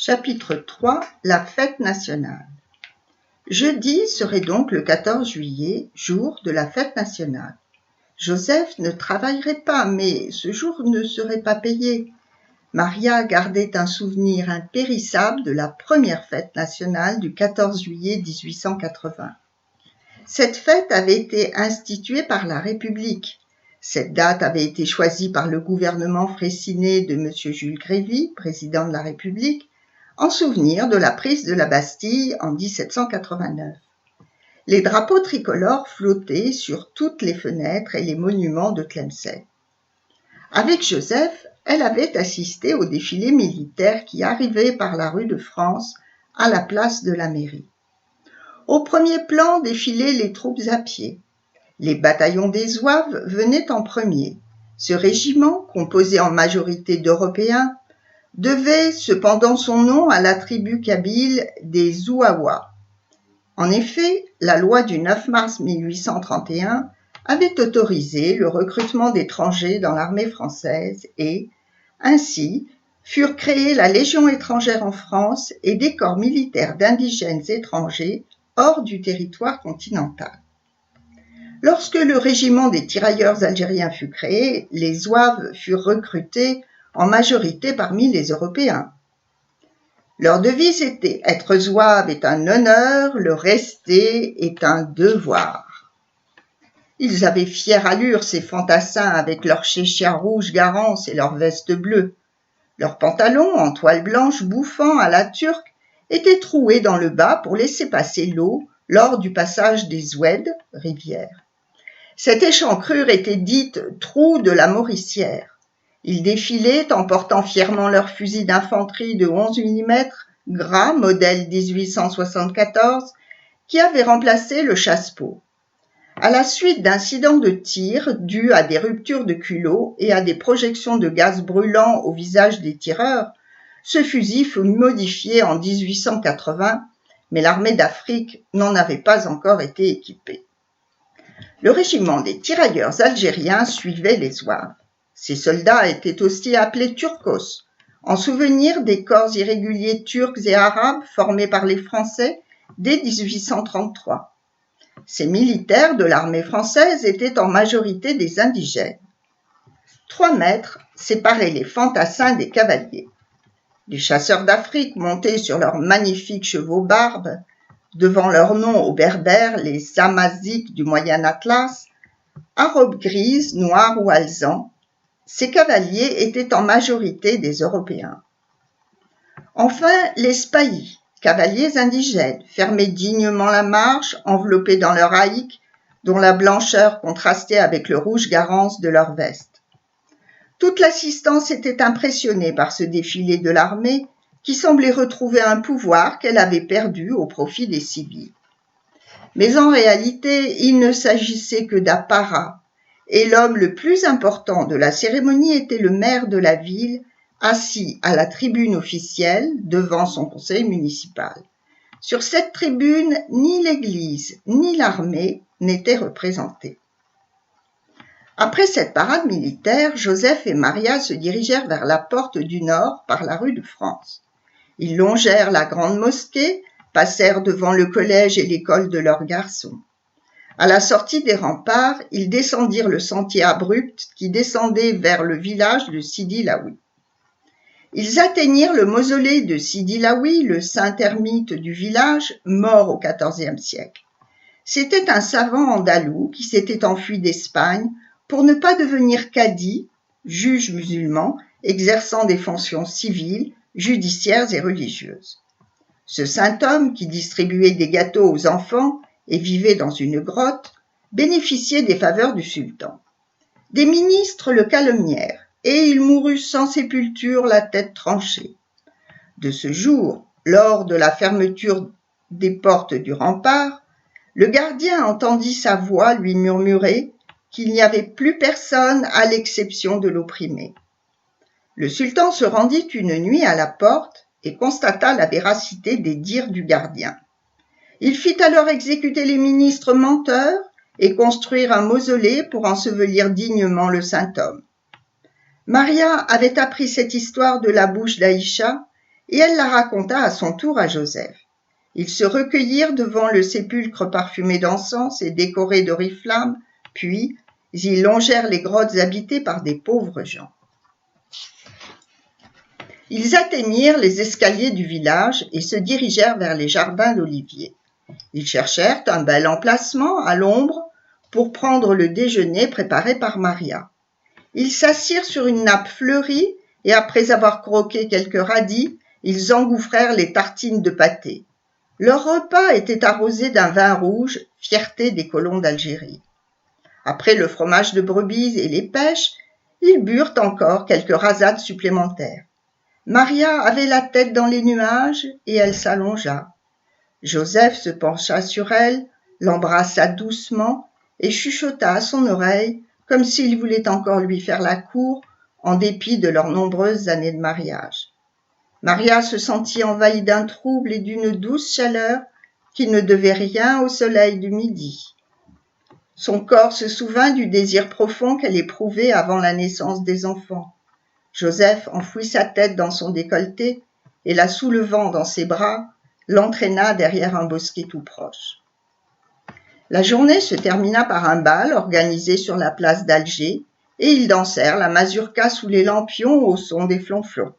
Chapitre 3 La fête nationale. Jeudi serait donc le 14 juillet, jour de la fête nationale. Joseph ne travaillerait pas, mais ce jour ne serait pas payé. Maria gardait un souvenir impérissable de la première fête nationale du 14 juillet 1880. Cette fête avait été instituée par la République. Cette date avait été choisie par le gouvernement fraissinet de M. Jules Grévy, président de la République, en souvenir de la prise de la Bastille en 1789. Les drapeaux tricolores flottaient sur toutes les fenêtres et les monuments de Tlemcen. Avec Joseph, elle avait assisté au défilé militaire qui arrivait par la rue de France à la place de la mairie. Au premier plan défilaient les troupes à pied. Les bataillons des Zouaves venaient en premier. Ce régiment, composé en majorité d'Européens, devait cependant son nom à la tribu kabyle des Zouawa. En effet, la loi du 9 mars 1831 avait autorisé le recrutement d'étrangers dans l'armée française et, ainsi, furent créées la Légion étrangère en France et des corps militaires d'indigènes étrangers hors du territoire continental. Lorsque le régiment des tirailleurs algériens fut créé, les Zouaves furent recrutés en majorité parmi les Européens. Leur devise était « Être zouave est un honneur, le rester est un devoir ». Ils avaient fière allure, ces fantassins, avec leurs chéchias rouges Garance et leurs vestes bleues. Leurs pantalons, en toile blanche bouffant à la turque, étaient troués dans le bas pour laisser passer l'eau lors du passage des Zouèdes, rivière. Cette échancrure était dite « trou de la Mauricière ». Ils défilaient en portant fièrement leurs fusils d'infanterie de 11 mm gras, modèle 1874, qui avaient remplacé le chasse-peau. À la suite d'incidents de tir dus à des ruptures de culots et à des projections de gaz brûlant au visage des tireurs, ce fusil fut modifié en 1880, mais l'armée d'Afrique n'en avait pas encore été équipée. Le régiment des tirailleurs algériens suivait les Zouaves. Ces soldats étaient aussi appelés Turcos, en souvenir des corps irréguliers turcs et arabes formés par les Français dès 1833. Ces militaires de l'armée française étaient en majorité des indigènes. 3 mètres séparaient les fantassins des cavaliers. Les chasseurs d'Afrique montés sur leurs magnifiques chevaux barbes, devant leur nom aux Berbères, les Amaziques du Moyen Atlas, à robes grises, noires ou alezans, ces cavaliers étaient en majorité des Européens. Enfin, les spahis, cavaliers indigènes, fermaient dignement la marche, enveloppés dans leur haïque, dont la blancheur contrastait avec le rouge Garance de leur veste. Toute l'assistance était impressionnée par ce défilé de l'armée qui semblait retrouver un pouvoir qu'elle avait perdu au profit des civils. Mais en réalité, il ne s'agissait que d'apparat, et l'homme le plus important de la cérémonie était le maire de la ville, assis à la tribune officielle devant son conseil municipal. Sur cette tribune, ni l'église ni l'armée n'étaient représentés. Après cette parade militaire, Joseph et Maria se dirigèrent vers la porte du nord par la rue de France. Ils longèrent la grande mosquée, passèrent devant le collège et l'école de leurs garçons. À la sortie des remparts, ils descendirent le sentier abrupt qui descendait vers le village de Sidi Laoui. Ils atteignirent le mausolée de Sidi Laoui, le saint ermite du village, mort au XIVe siècle. C'était un savant andalou qui s'était enfui d'Espagne pour ne pas devenir cadi, juge musulman, exerçant des fonctions civiles, judiciaires et religieuses. Ce saint homme, qui distribuait des gâteaux aux enfants et vivait dans une grotte, bénéficiait des faveurs du sultan. Des ministres le calomnièrent, et il mourut sans sépulture, la tête tranchée. De ce jour, lors de la fermeture des portes du rempart, le gardien entendit sa voix lui murmurer qu'il n'y avait plus personne à l'exception de l'opprimé. Le sultan se rendit une nuit à la porte et constata la véracité des dires du gardien. Il fit alors exécuter les ministres menteurs et construire un mausolée pour ensevelir dignement le saint homme. Maria avait appris cette histoire de la bouche d'Aïcha et elle la raconta à son tour à Joseph. Ils se recueillirent devant le sépulcre parfumé d'encens et décoré d'oriflammes, puis ils longèrent les grottes habitées par des pauvres gens. Ils atteignirent les escaliers du village et se dirigèrent vers les jardins d'oliviers. Ils cherchèrent un bel emplacement à l'ombre pour prendre le déjeuner préparé par Maria. Ils s'assirent sur une nappe fleurie et après avoir croqué quelques radis, ils engouffrèrent les tartines de pâté. Leur repas était arrosé d'un vin rouge, fierté des colons d'Algérie. Après le fromage de brebis et les pêches, ils burent encore quelques rasades supplémentaires. Maria avait la tête dans les nuages et elle s'allongea. Joseph se pencha sur elle, l'embrassa doucement et chuchota à son oreille comme s'il voulait encore lui faire la cour en dépit de leurs nombreuses années de mariage. Maria se sentit envahie d'un trouble et d'une douce chaleur qui ne devait rien au soleil du midi. Son corps se souvint du désir profond qu'elle éprouvait avant la naissance des enfants. Joseph enfouit sa tête dans son décolleté et la soulevant dans ses bras, l'entraîna derrière un bosquet tout proche. La journée se termina par un bal organisé sur la place d'Alger et ils dansèrent la mazurka sous les lampions au son des flonflons.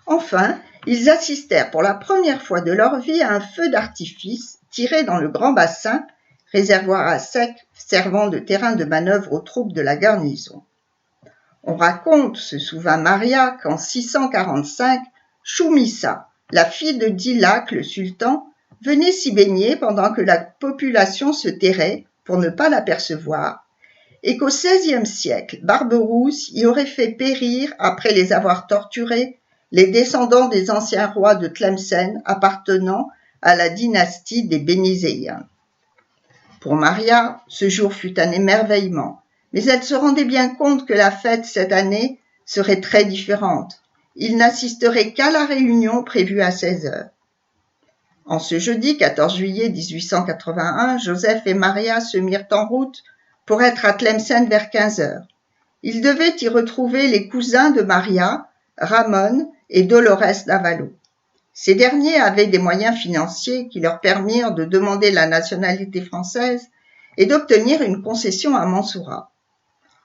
Enfin, ils assistèrent pour la première fois de leur vie à un feu d'artifice tiré dans le grand bassin, réservoir à sec servant de terrain de manœuvre aux troupes de la garnison. On raconte, se souvint Maria, qu'en 645, Choumissa, la fille de Dilac le sultan, venait s'y baigner pendant que la population se terrait pour ne pas l'apercevoir, et qu'au XVIe siècle, Barberousse y aurait fait périr, après les avoir torturés, les descendants des anciens rois de Tlemcen appartenant à la dynastie des Bénizéens. Pour Maria, ce jour fut un émerveillement, mais elle se rendait bien compte que la fête cette année serait très différente. Ils n'assisteraient qu'à la réunion prévue à 16 heures. En ce jeudi 14 juillet 1881, Joseph et Maria se mirent en route pour être à Tlemcen vers 15 heures. Ils devaient y retrouver les cousins de Maria, Ramon et Dolores d'Avalo. Ces derniers avaient des moyens financiers qui leur permirent de demander la nationalité française et d'obtenir une concession à Mansoura.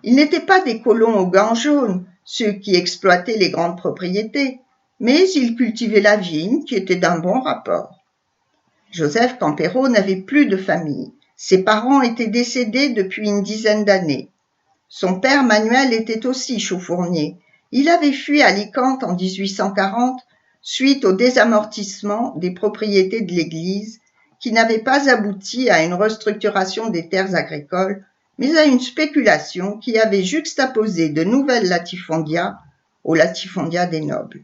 Ils n'étaient pas des colons aux gants jaunes, ceux qui exploitaient les grandes propriétés, mais ils cultivaient la vigne qui était d'un bon rapport. Joseph Campero n'avait plus de famille. Ses parents étaient décédés depuis une dizaine d'années. Son père Manuel était aussi chauffournier. Il avait fui Alicante en 1840 suite au désamortissement des propriétés de l'Église qui n'avait pas abouti à une restructuration des terres agricoles, mais à une spéculation qui avait juxtaposé de nouvelles latifondias aux latifondias des nobles.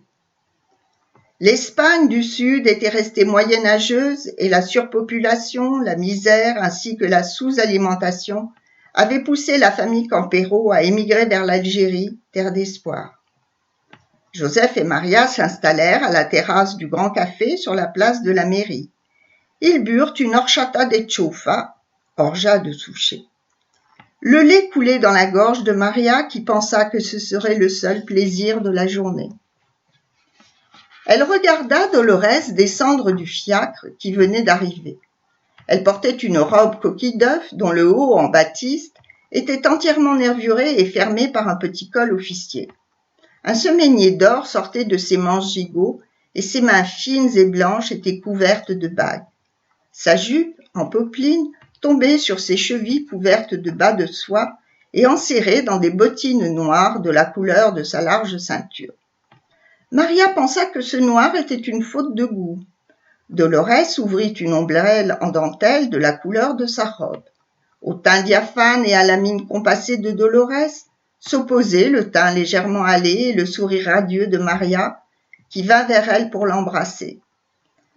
L'Espagne du Sud était restée moyenâgeuse et la surpopulation, la misère ainsi que la sous-alimentation avaient poussé la famille Campero à émigrer vers l'Algérie, terre d'espoir. Joseph et Maria s'installèrent à la terrasse du Grand Café sur la place de la mairie. Ils burent une horchata de chofa, orgeat de souchet. Le lait coulait dans la gorge de Maria qui pensa que ce serait le seul plaisir de la journée. Elle regarda Dolores descendre du fiacre qui venait d'arriver. Elle portait une robe coquille d'œuf dont le haut en batiste était entièrement nervuré et fermé par un petit col officier. Un semainier d'or sortait de ses manches gigots et ses mains fines et blanches étaient couvertes de bagues. Sa jupe, en popeline, tombait sur ses chevilles couvertes de bas de soie et enserrées dans des bottines noires de la couleur de sa large ceinture. Maria pensa que ce noir était une faute de goût. Dolores ouvrit une ombrelle en dentelle de la couleur de sa robe. Au teint diaphane et à la mine compassée de Dolores s'opposaient le teint légèrement hâlé et le sourire radieux de Maria, qui vint vers elle pour l'embrasser.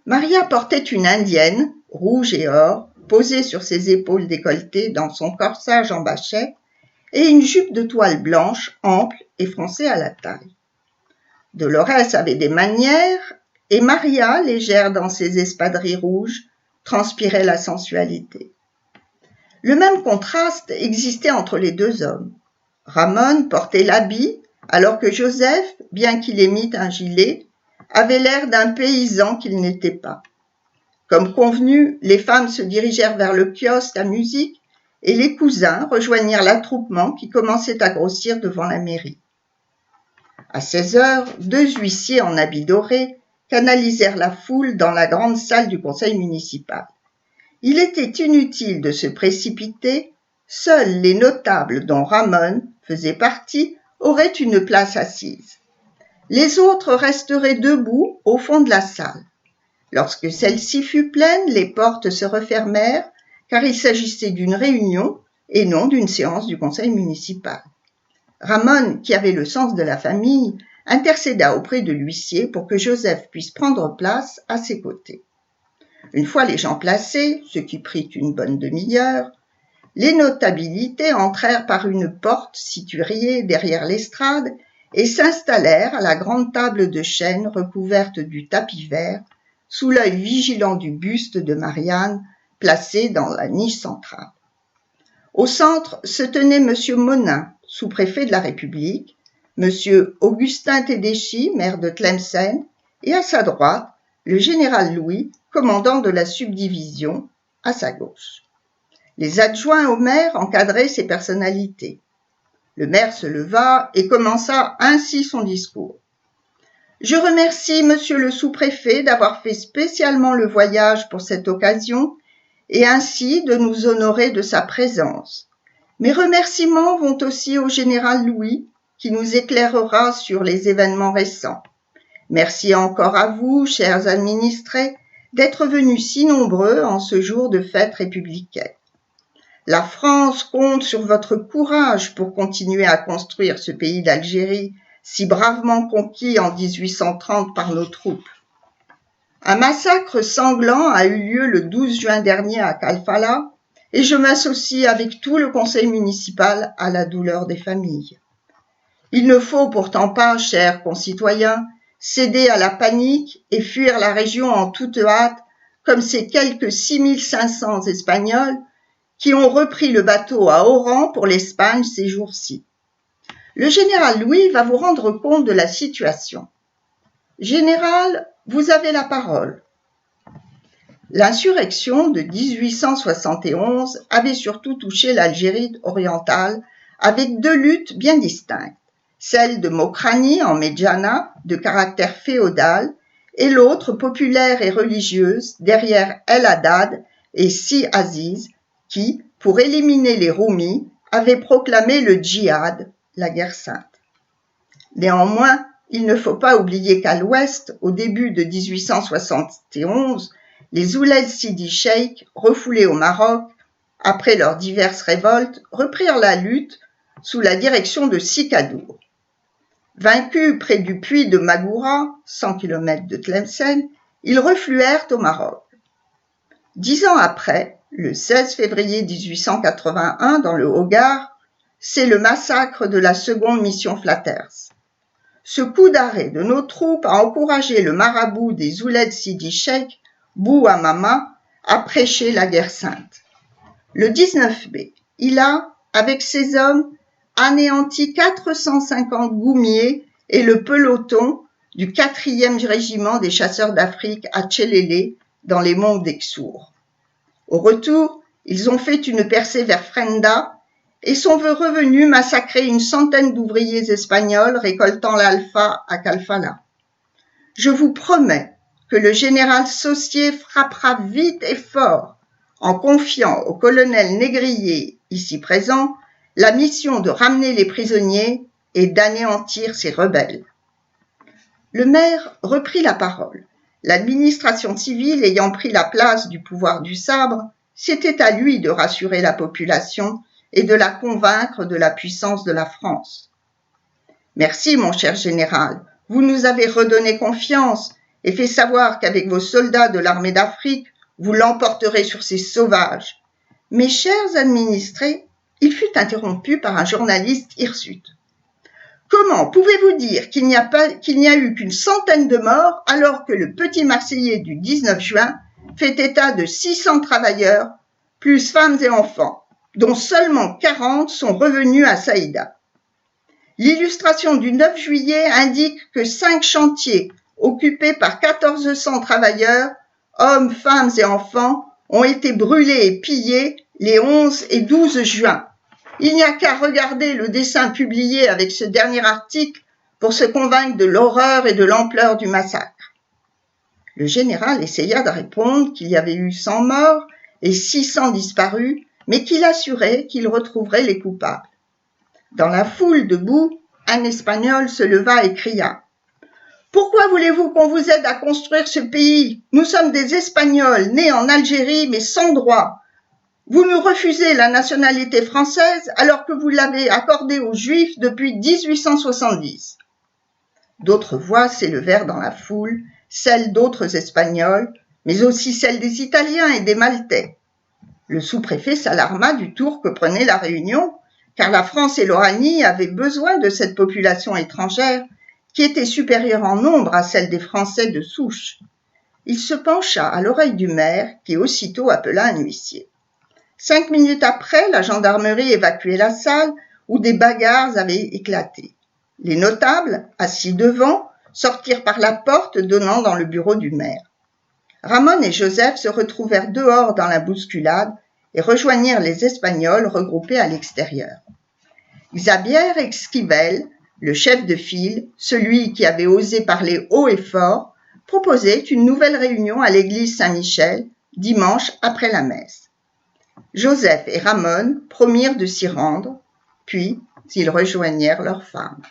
Maria portait une indienne, rouge et or, posée sur ses épaules décolletées dans son corsage en bachet, et une jupe de toile blanche, ample et froncée à la taille. Dolores avait des manières, et Maria, légère dans ses espadrilles rouges, transpirait la sensualité. Le même contraste existait entre les deux hommes. Ramon portait l'habit, alors que Joseph, bien qu'il émît un gilet, avait l'air d'un paysan qu'il n'était pas. Comme convenu, les femmes se dirigèrent vers le kiosque à musique et les cousins rejoignirent l'attroupement qui commençait à grossir devant la mairie. À 16 heures, 2 huissiers en habits dorés canalisèrent la foule dans la grande salle du conseil municipal. Il était inutile de se précipiter, seuls les notables dont Ramon faisait partie auraient une place assise. Les autres resteraient debout au fond de la salle. Lorsque celle-ci fut pleine, les portes se refermèrent car il s'agissait d'une réunion et non d'une séance du conseil municipal. Ramon, qui avait le sens de la famille, intercéda auprès de l'huissier pour que Joseph puisse prendre place à ses côtés. Une fois les gens placés, ce qui prit une bonne demi-heure, les notabilités entrèrent par une porte située derrière l'estrade et s'installèrent à la grande table de chêne recouverte du tapis vert, sous l'œil vigilant du buste de Marianne, placé dans la niche centrale. Au centre se tenait M. Monin, sous-préfet de la République, M. Augustin Tedeschi, maire de Tlemcen, et à sa droite, le général Louis, commandant de la subdivision, à sa gauche. Les adjoints au maire encadraient ces personnalités. Le maire se leva et commença ainsi son discours. Je remercie Monsieur le sous-préfet d'avoir fait spécialement le voyage pour cette occasion et ainsi de nous honorer de sa présence. Mes remerciements vont aussi au général Louis qui nous éclairera sur les événements récents. Merci encore à vous, chers administrés, d'être venus si nombreux en ce jour de fête républicaine. La France compte sur votre courage pour continuer à construire ce pays d'Algérie si bravement conquis en 1830 par nos troupes. Un massacre sanglant a eu lieu le 12 juin dernier à Kalfala et je m'associe avec tout le conseil municipal à la douleur des familles. Il ne faut pourtant pas, chers concitoyens, céder à la panique et fuir la région en toute hâte comme ces quelques 6500 Espagnols qui ont repris le bateau à Oran pour l'Espagne ces jours-ci. Le général Louis va vous rendre compte de la situation. Général, vous avez la parole. L'insurrection de 1871 avait surtout touché l'Algérie orientale avec 2 luttes bien distinctes, celle de Mokrani en Medjana, de caractère féodal, et l'autre populaire et religieuse derrière El Haddad et Si Aziz, qui, pour éliminer les Roumis, avaient proclamé le djihad, la guerre sainte. Néanmoins, il ne faut pas oublier qu'à l'ouest, au début de 1871, les Ouled Sidi Cheikh, refoulés au Maroc, après leurs diverses révoltes, reprirent la lutte sous la direction de Sikadour. Vaincus près du puits de Magoura, 100 km de Tlemcen, ils refluèrent au Maroc. 10 ans après, le 16 février 1881, dans le Hogar, c'est le massacre de la seconde mission Flatters. Ce coup d'arrêt de nos troupes a encouragé le marabout des Ouled Sidi Cheikh, Bou Amama, à prêcher la guerre sainte. Le 19 mai, il a, avec ses hommes, anéanti 450 goumiers et le peloton du 4e régiment des chasseurs d'Afrique à Tchelélé, dans les monts d'Exour. Au retour, ils ont fait une percée vers Frenda et sont revenus massacrer une centaine d'ouvriers espagnols récoltant l'alpha à Kalfala. Je vous promets que le général Saussier frappera vite et fort en confiant au colonel Négrier, ici présent, la mission de ramener les prisonniers et d'anéantir ces rebelles. Le maire reprit la parole. L'administration civile ayant pris la place du pouvoir du sabre, c'était à lui de rassurer la population et de la convaincre de la puissance de la France. Merci, mon cher général, vous nous avez redonné confiance et fait savoir qu'avec vos soldats de l'armée d'Afrique, vous l'emporterez sur ces sauvages. Mes chers administrés, il fut interrompu par un journaliste hirsute. Comment pouvez-vous dire qu'il n'y a eu qu'une centaine de morts alors que le petit Marseillais du 19 juin fait état de 600 travailleurs, plus femmes et enfants, dont seulement 40 sont revenus à Saïda. L'illustration du 9 juillet indique que 5 chantiers occupée par 1400 travailleurs, hommes, femmes et enfants, ont été brûlés et pillés les 11 et 12 juin. Il n'y a qu'à regarder le dessin publié avec ce dernier article pour se convaincre de l'horreur et de l'ampleur du massacre. Le général essaya de répondre qu'il y avait eu 100 morts et 600 disparus, mais qu'il assurait qu'il retrouverait les coupables. Dans la foule debout, un Espagnol se leva et cria « Pourquoi voulez-vous qu'on vous aide à construire ce pays ? Nous sommes des Espagnols, nés en Algérie, mais sans droit. Vous nous refusez la nationalité française alors que vous l'avez accordée aux Juifs depuis 1870. » D'autres voix s'élevèrent dans la foule, celles d'autres Espagnols, mais aussi celles des Italiens et des Maltais. Le sous-préfet s'alarma du tour que prenait la réunion, car la France et l'Oranie avaient besoin de cette population étrangère qui était supérieure en nombre à celle des Français de souche. Il se pencha à l'oreille du maire, qui aussitôt appela un huissier. 5 minutes après, la gendarmerie évacuait la salle où des bagarres avaient éclaté. Les notables, assis devant, sortirent par la porte donnant dans le bureau du maire. Ramon et Joseph se retrouvèrent dehors dans la bousculade et rejoignirent les Espagnols regroupés à l'extérieur. Xavier Esquivel, le chef de file, celui qui avait osé parler haut et fort, proposait une nouvelle réunion à l'église Saint-Michel, dimanche après la messe. Joseph et Ramon promirent de s'y rendre, puis ils rejoignirent leurs femmes.